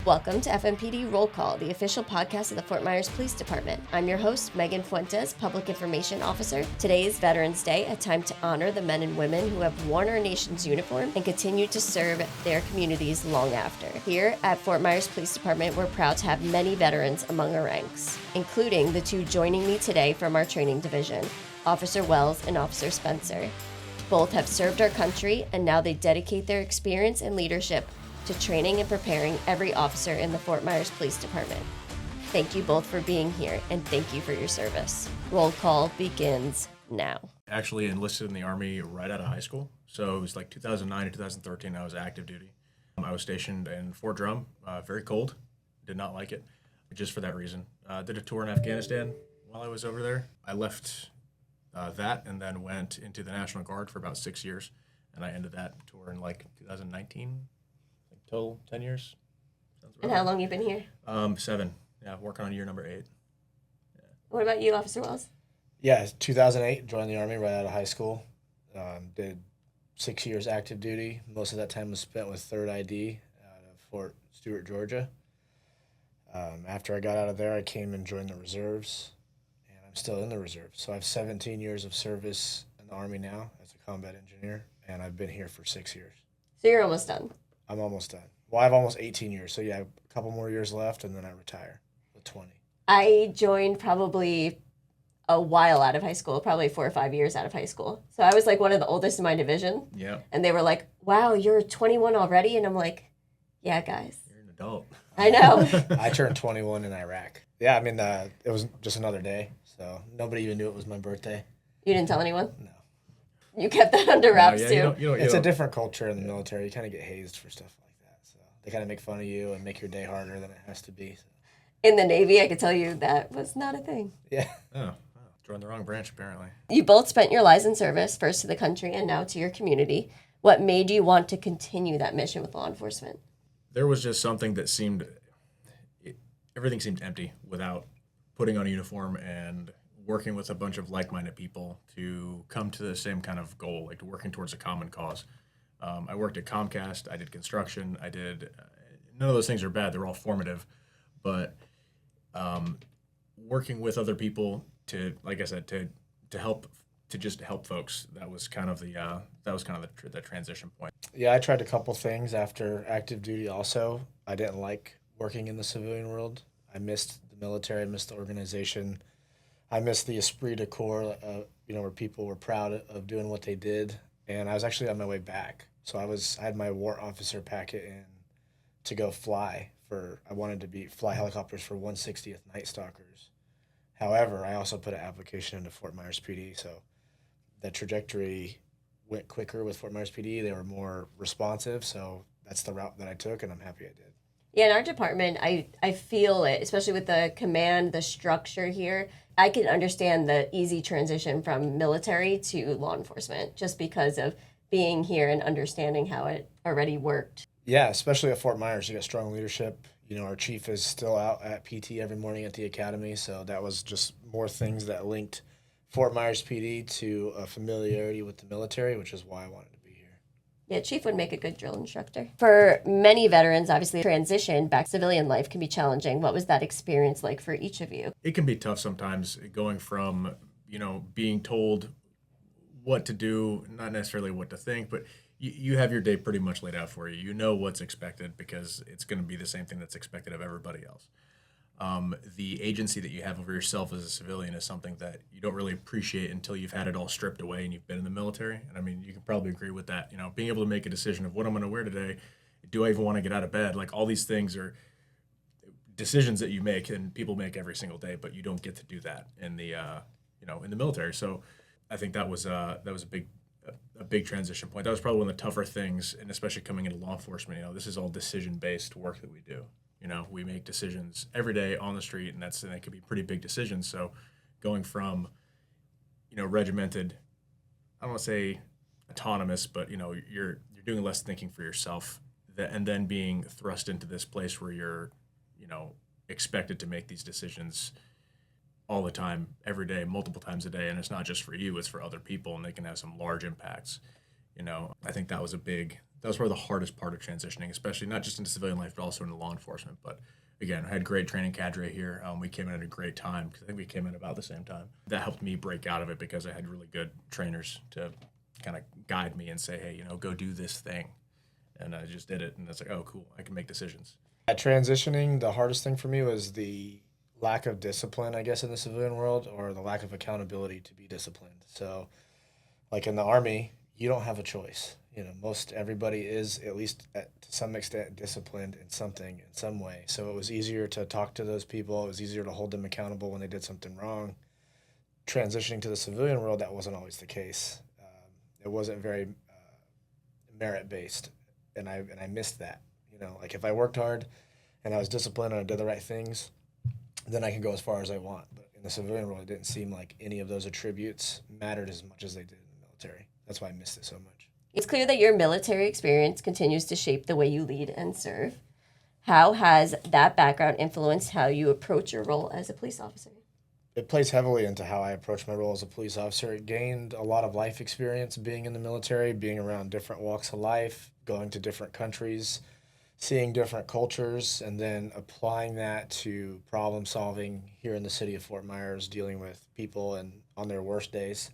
Welcome to FMPD Roll Call, the official podcast of the Fort Myers Police Department. I'm your host, Megan Fuentes, Public Information Officer. Today is Veterans Day, a time to honor the men and women who have worn our nation's uniform and continue to serve their communities long after. Here at Fort Myers Police Department, we're proud to have many veterans among our ranks, including the two joining me today from our training division, Officer Wells and Officer Spencer. Both have served our country, and now they dedicate their experience and leadership to training and preparing every officer in the Fort Myers Police Department. Thank you both for being here, and thank you for your service. Roll call begins now. Actually enlisted in the Army right out of high school. So it was like 2009 to 2013, I was active duty. I was stationed in Fort Drum, very cold, did not like it, just for that reason. Did a tour in Afghanistan while I was over there. I left that and then went into the National Guard for about 6 years, and I ended that tour in like 2019. Total 10 years. And how long you been here? 7. Yeah, working on year number 8. Yeah. What about you, Officer Wells? Yeah, 2008, joined the Army right out of high school. Did 6 years active duty. Most of that time was spent with 3rd ID out of Fort Stewart, Georgia. After I got out of there, I came and joined the reserves, and I'm still in the reserves. So I have 17 years of service in the Army now as a combat engineer, and I've been here for 6 years. So you're almost done. I'm almost done. Well, I have almost 18 years, so yeah, a couple more years left, and then I retire with 20. I joined probably a while out of high school, probably 4 or 5 years out of high school. So I was like one of the oldest in my division. Yeah. And they were like, wow, you're 21 already? And I'm like, yeah, guys. You're an adult. I know. I turned 21 in Iraq. Yeah, I mean, it was just another day, so nobody even knew it was my birthday. You didn't tell anyone? No. You kept that under wraps, too. It's a different culture in the military. You kind of get hazed for stuff like that. So they kind of make fun of you and make your day harder than it has to be. So. In the Navy, I could tell you that was not a thing. Yeah. Oh, joined the wrong branch, apparently. You both spent your lives in service, first to the country and now to your community. What made you want to continue that mission with law enforcement? There was just something that everything seemed empty without putting on a uniform and working with a bunch of like-minded people to come to the same kind of goal, like working towards a common cause. I worked at Comcast. I did construction. None of those things are bad. They're all formative. But working with other people to, like I said, to help folks, that was kind of the transition point. Yeah, I tried a couple things after active duty also. I didn't like working in the civilian world. I missed the military. I missed the organization. I missed the esprit de corps, where people were proud of doing what they did. And I was actually on my way back. So I had my war officer packet in to go fly I wanted to fly helicopters for 160th Night Stalkers. However, I also put an application into Fort Myers PD. So the trajectory went quicker with Fort Myers PD. They were more responsive. So that's the route that I took, and I'm happy I did. Yeah, in our department, I feel it, especially with the command, the structure here. I can understand the easy transition from military to law enforcement just because of being here and understanding how it already worked. Yeah, especially at Fort Myers, you got strong leadership. Our chief is still out at PT every morning at the academy, so that was just more things that linked Fort Myers PD to a familiarity with the military, which is why I wanted to be here. Yeah, Chief would make a good drill instructor. For many veterans, obviously, transition back to civilian life can be challenging. What was that experience like for each of you? It can be tough sometimes going from, being told what to do, not necessarily what to think, but you have your day pretty much laid out for you. You know what's expected because it's going to be the same thing that's expected of everybody else. The agency that you have over yourself as a civilian is something that you don't really appreciate until you've had it all stripped away and you've been in the military. And I mean, you can probably agree with that. Being able to make a decision of what I'm going to wear today, do I even want to get out of bed? Like all these things are decisions that you make and people make every single day, but you don't get to do that in the in the military. So I think that was a big transition point. That was probably one of the tougher things, and especially coming into law enforcement. This is all decision-based work that we do. We make decisions every day on the street, and that could be pretty big decisions. So going from, regimented, I don't want to say autonomous, but, you're doing less thinking for yourself, and then being thrust into this place where you're, expected to make these decisions all the time, every day, multiple times a day. And it's not just for you, it's for other people, and they can have some large impacts. I think that was a big that was probably the hardest part of transitioning, especially not just into civilian life, but also into law enforcement. But again, I had great training cadre here. We came in at a great time because I think we came in about the same time. That helped me break out of it because I had really good trainers to kind of guide me and say, hey, go do this thing. And I just did it. And it's like, oh, cool. I can make decisions. At transitioning, the hardest thing for me was the lack of discipline, I guess, in the civilian world, or the lack of accountability to be disciplined. So, like in the Army, you don't have a choice. Most everybody is, at least to some extent, disciplined in something, in some way. So it was easier to talk to those people. It was easier to hold them accountable when they did something wrong. Transitioning to the civilian world, that wasn't always the case. It wasn't very merit-based, and I missed that. Like if I worked hard and I was disciplined and I did the right things, then I can go as far as I want. But in the civilian world, it didn't seem like any of those attributes mattered as much as they did in the military. That's why I missed it so much. It's clear that your military experience continues to shape the way you lead and serve. How has that background influenced how you approach your role as a police officer? It plays heavily into how I approach my role as a police officer. It gained a lot of life experience being in the military, being around different walks of life, going to different countries, seeing different cultures, and then applying that to problem solving here in the city of Fort Myers, dealing with people and on their worst days.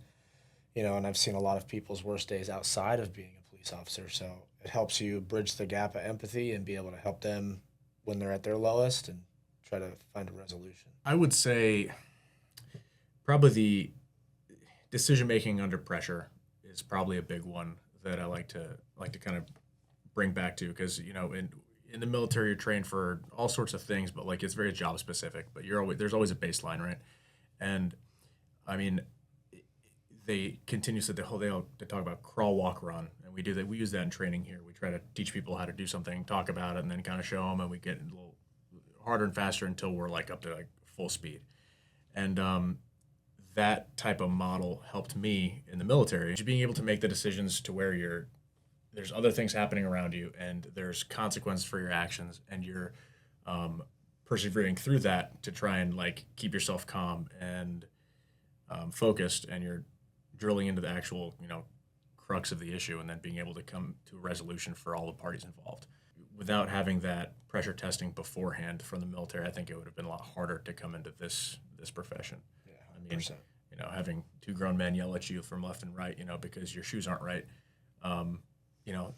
And I've seen a lot of people's worst days outside of being a police officer. So it helps you bridge the gap of empathy and be able to help them when they're at their lowest and try to find a resolution. I would say probably the decision making under pressure is probably a big one that I like to kind of bring back to, because in the military you're trained for all sorts of things, but like it's very job specific. But there's always a baseline, right? And I mean, they continuously they talk about crawl, walk, run, and we do that. We use that in training here. We try to teach people how to do something, talk about it, and then kind of show them, and we get a little harder and faster until we're like up to like full speed. And that type of model helped me in the military, just being able to make the decisions to where there's other things happening around you, and there's consequences for your actions, and you're persevering through that to try and like keep yourself calm and focused, and you're drilling into the actual crux of the issue, and then being able to come to a resolution for all the parties involved. Without having that pressure testing beforehand from the military, I think it would have been a lot harder to come into this profession. Yeah, 100%. I mean, having two grown men yell at you from left and right, because your shoes aren't right.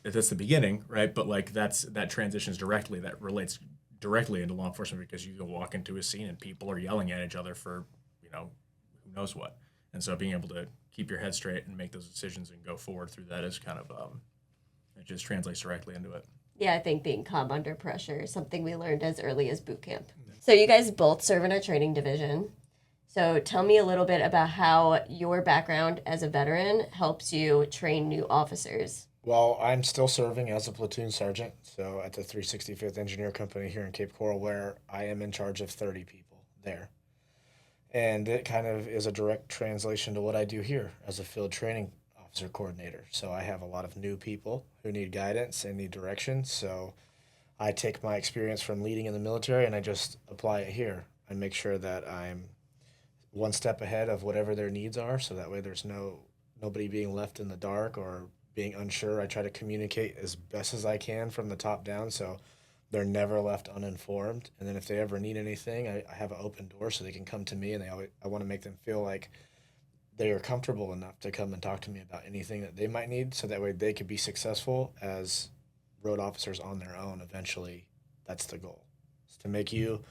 That's the beginning, right? But like that transitions directly, that relates directly into law enforcement, because you go walk into a scene and people are yelling at each other for, who knows what. And so being able to keep your head straight and make those decisions and go forward through that is kind of, it just translates directly into it. Yeah, I think being calm under pressure is something we learned as early as boot camp. So you guys both serve in a training division. So tell me a little bit about how your background as a veteran helps you train new officers. Well, I'm still serving as a platoon sergeant, so at the 365th Engineer Company here in Cape Coral, where I am in charge of 30 people there. And it kind of is a direct translation to what I do here as a field training officer coordinator. So I have a lot of new people who need guidance and need direction. So I take my experience from leading in the military and I just apply it here. I make sure that I'm one step ahead of whatever their needs are, so that way there's nobody being left in the dark or being unsure. I try to communicate as best as I can from the top down, so they're never left uninformed. And then if they ever need anything, I have an open door so they can come to me, and I want to make them feel like they are comfortable enough to come and talk to me about anything that they might need, so that way they could be successful as road officers on their own eventually. That's the goal, is to make you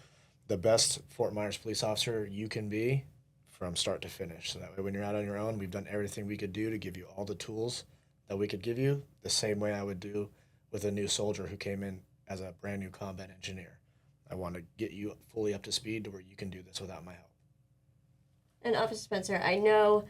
the best Fort Myers police officer you can be from start to finish. So that way when you're out on your own, we've done everything we could do to give you all the tools that we could give you, the same way I would do with a new soldier who came in as a brand new combat engineer. I want to get you fully up to speed to where you can do this without my help. And Officer Spencer, I know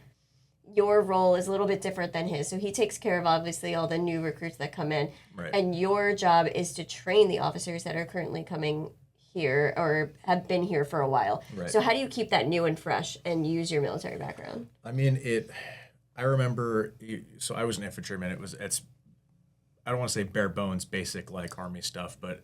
your role is a little bit different than his. So he takes care of obviously all the new recruits that come in. Right. And your job is to train the officers that are currently coming here or have been here for a while. Right. So how do you keep that new and fresh and use your military background? I mean, I remember, so I was an infantryman. I don't want to say bare bones, basic like Army stuff, but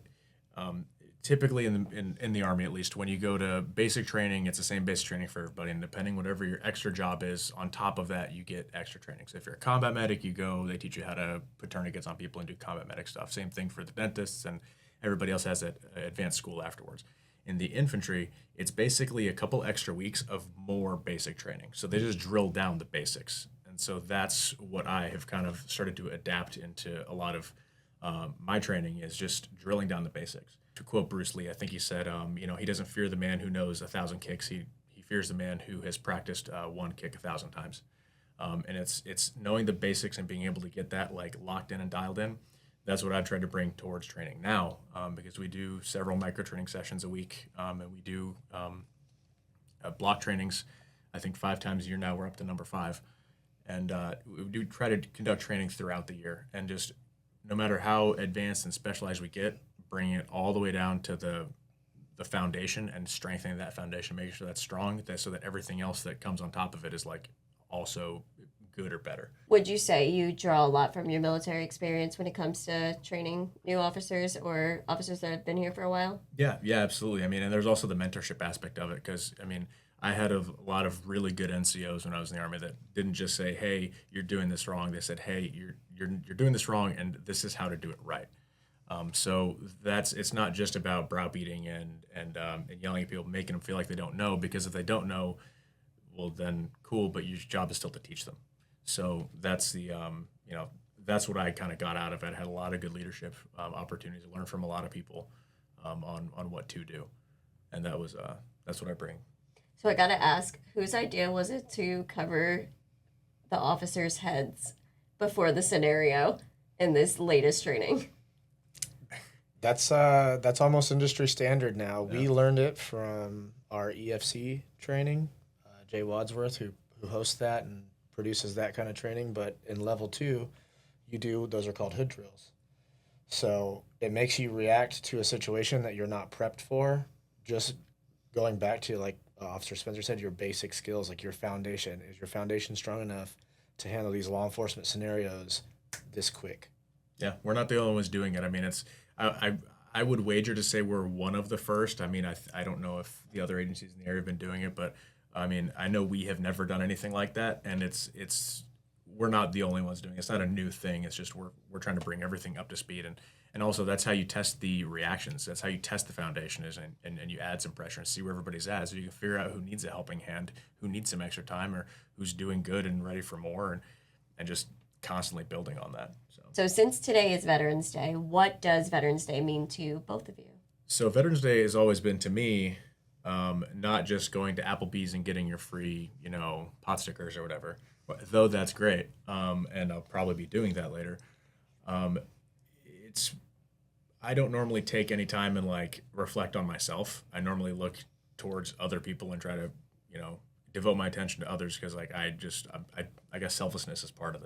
typically in the Army, at least, when you go to basic training, it's the same basic training for everybody. And depending whatever your extra job is, on top of that, you get extra training. So if you're a combat medic, you go, they teach you how to put tourniquets on people and do combat medic stuff. Same thing for the dentists, and everybody else has that advanced school afterwards. In the infantry, it's basically a couple extra weeks of more basic training. So they just drill down the basics. And so that's what I have kind of started to adapt into a lot of my training, is just drilling down the basics. To quote Bruce Lee, I think he said, he doesn't fear the man who knows 1,000 kicks. He fears the man who has practiced one kick 1,000 times. And it's knowing the basics and being able to get that like locked in and dialed in. That's what I've tried to bring towards training now, because we do several micro training sessions a week, and we do block trainings. I think 5 times a year now. We're up to number 5, and we do try to conduct training throughout the year, and just no matter how advanced and specialized we get, bringing it all the way down to the foundation and strengthening that foundation, making sure that's strong, so that everything else that comes on top of it is like also good or better. Would you say you draw a lot from your military experience when it comes to training new officers or officers that have been here for a while? Yeah, absolutely. I mean, and there's also the mentorship aspect of it, because I mean, I had a lot of really good NCOs when I was in the Army that didn't just say, "Hey, you're doing this wrong." They said, "Hey, you're doing this wrong, and this is how to do it right." So it's not just about browbeating and yelling at people, making them feel like they don't know, because if they don't know, well then cool, but your job is still to teach them. So that's that's what I kind of got out of it. I had a lot of good leadership opportunities to learn from a lot of people on what to do, and that's what I bring. So I gotta ask, whose idea was it to cover the officers' heads before the scenario in this latest training? That's almost industry standard now. Yeah. We learned it from our EFC training, Jay Wadsworth, who hosts that and produces that kind of training. But in level 2, those are called hood drills. So it makes you react to a situation that you're not prepped for. Just going back to, like Officer Spencer said, your basic skills, like your foundation. Is your foundation strong enough to handle these law enforcement scenarios this quick? Yeah, we're not the only ones doing it. I mean, I would wager to say we're one of the first. I mean, I don't know if the other agencies in the area have been doing it, but I mean, I know we have never done anything like that, and we're not the only ones doing it. It's not a new thing. It's just we're trying to bring everything up to speed, and also that's how you test the reactions. That's how you test the foundation and you add some pressure and see where everybody's at, so you can figure out who needs a helping hand, who needs some extra time, or who's doing good and ready for more, and just constantly building on that. So since today is Veterans Day, what does Veterans Day mean to both of you? So Veterans Day has always been, to me, not just going to Applebee's and getting your free, pot stickers or whatever, though that's great, and I'll probably be doing that later. I don't normally take any time and like reflect on myself. I normally look towards other people and try to, devote my attention to others, because like I guess selflessness is part of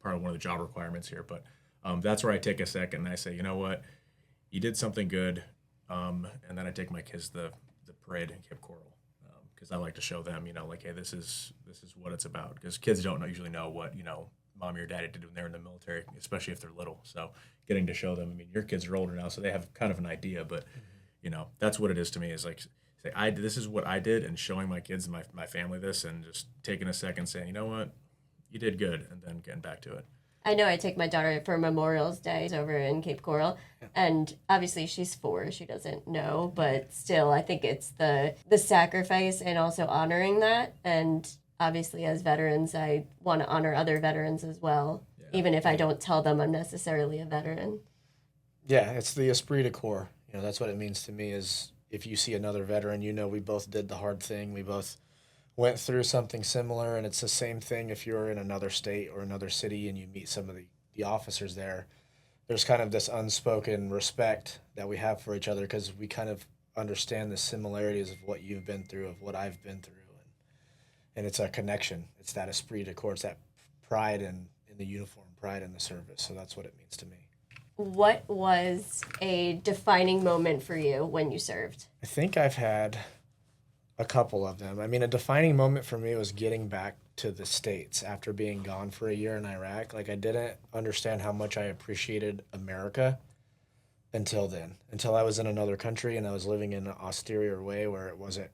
one of the job requirements here. But that's where I take a second and I say, you know what, you did something good, and then I take my kids to the parade in Cape Coral, because I like to show them, like, hey, this is what it's about, because kids don't usually know what mommy or daddy did when they're in the military, especially if they're little. So getting to show them, I mean, your kids are older now, so they have kind of an idea, but that's what it is to me, is like, say, this is what I did, and showing my kids and my family this, and just taking a second saying, you know what, you did good, and then getting back to it. I know I take my daughter for Memorial's Day over in Cape Coral, and obviously she's 4, she doesn't know, but still I think it's the sacrifice and also honoring that. And obviously as veterans, I want to honor other veterans as well, even if I don't tell them I'm necessarily a veteran. Yeah, it's the esprit de corps. That's what it means to me, is if you see another veteran, we both did the hard thing, we both went through something similar. And it's the same thing if you're in another state or another city and you meet some of the officers there. There's kind of this unspoken respect that we have for each other, because we kind of understand the similarities of what you've been through, of what I've been through. And it's a connection. It's that esprit de corps. It's that pride in the uniform, pride in the service. So that's what it means to me. What was a defining moment for you when you served? I think I've had a couple of them. I mean, a defining moment for me was getting back to the States after being gone for a year in Iraq. Like, I didn't understand how much I appreciated America until then, until I was in another country and I was living in an austere way where it wasn't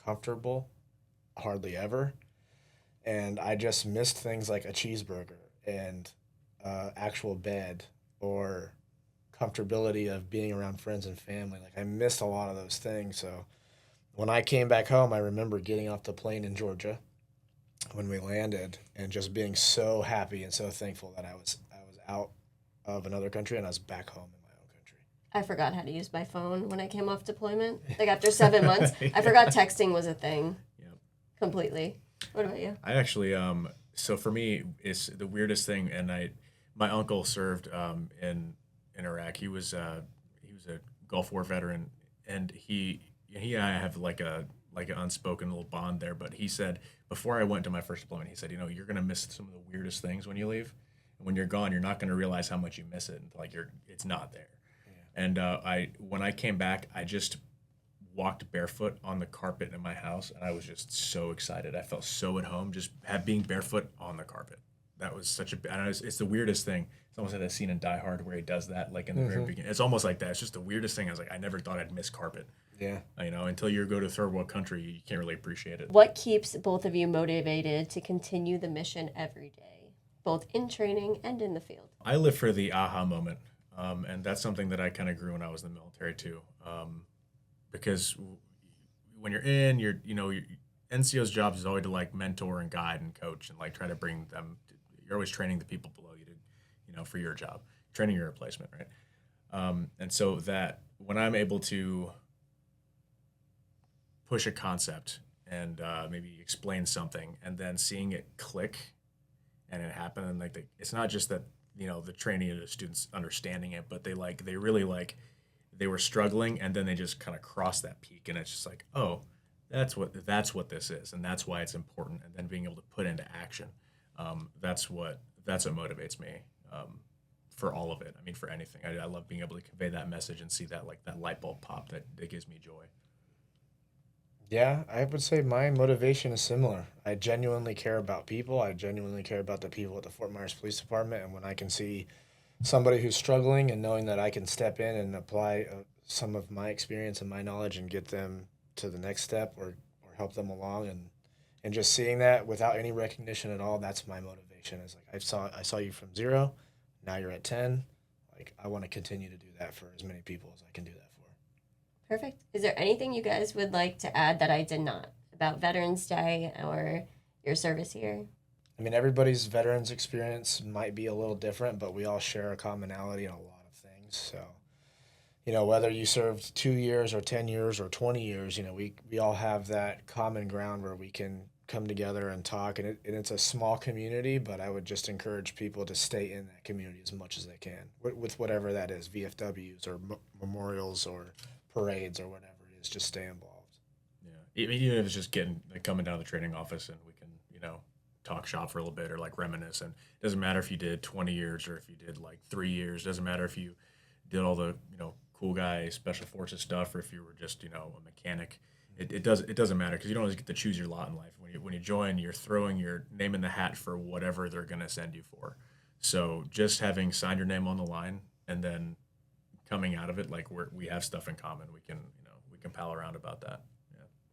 comfortable, hardly ever. And I just missed things like a cheeseburger and actual bed or comfortability of being around friends and family. Like I missed a lot of those things. So when I came back home, I remember getting off the plane in Georgia when we landed and just being so happy and so thankful that I was out of another country and I was back home in my own country. I forgot how to use my phone when I came off deployment. Like after 7 months, I forgot texting was a thing. Yep. Completely. What about you? I actually, so for me, it's the weirdest thing. And my uncle served in Iraq. He was a Gulf War veteran, and he and I have like an unspoken little bond there. But he said before I went to my first deployment, he said, you're gonna miss some of the weirdest things when you leave. And when you're gone, you're not gonna realize how much you miss it until it's not there. Yeah. And when I came back, I just walked barefoot on the carpet in my house, and I was just so excited. I felt so at home just being barefoot on the carpet. That was it's the weirdest thing. It's almost like that scene in Die Hard where he does that, like in the very beginning. It's almost like that. It's just the weirdest thing. I was like, I never thought I'd miss carpet. Yeah. Until you go to a third world country, you can't really appreciate it. What keeps both of you motivated to continue the mission every day, both in training and in the field? I live for the aha moment, and that's something that I kind of grew when I was in the military too. Because when you're in, your NCO's job is always to like mentor and guide and coach and like try to bring them. You're always training the people below you to, for your job, training your replacement, right? And so that when I'm able to push a concept and maybe explain something, and then seeing it click and it happen, and like it's not just that the training of the students understanding it, but they were struggling, and then they just kind of cross that peak, and it's just like, oh, that's what this is, and that's why it's important. And then being able to put into action, that's what motivates me for all of it. I mean, for anything, I love being able to convey that message and see that light bulb pop that gives me joy. Yeah, I would say my motivation is similar. I genuinely care about people. I genuinely care about the people at the Fort Myers Police Department, and when I can see somebody who's struggling and knowing that I can step in and apply some of my experience and my knowledge and get them to the next step or help them along, and just seeing that without any recognition at all, that's my motivation. Is like I saw you from 0, now you're at 10. Like I want to continue to do that for as many people as I can do that for. Perfect. Is there anything you guys would like to add that I did not about Veterans Day or your service here? I mean, everybody's veterans experience might be a little different, but we all share a commonality in a lot of things. So, whether you served 2 years or 10 years or 20 years, we all have that common ground where we can come together and talk. And it's a small community, but I would just encourage people to stay in that community as much as they can with whatever that is, VFWs or memorials or parades or whatever it is, just stay involved. Yeah. Even if it's just coming down to the training office and we can, talk shop for a little bit or like reminisce. And it doesn't matter if you did 20 years or if you did like 3 years. It doesn't matter if you did all the cool guy special forces stuff or if you were just a mechanic. It doesn't matter because you don't always get to choose your lot in life. When you join, you're throwing your name in the hat for whatever they're going to send you for. So just having signed your name on the line and then coming out of it like we have stuff in common, we can pal around about that.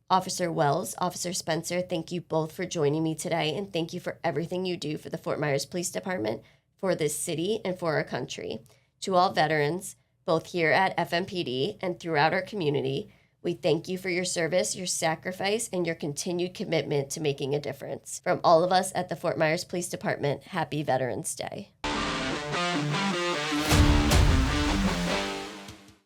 Officer Wells, Officer Spencer, thank you both for joining me today, and thank you for everything you do for the Fort Myers Police Department, for this city, and for our country. To all veterans, both here at FMPD and throughout our community, we thank you for your service, your sacrifice, and your continued commitment to making a difference. From all of us at the Fort Myers Police Department, happy Veterans Day.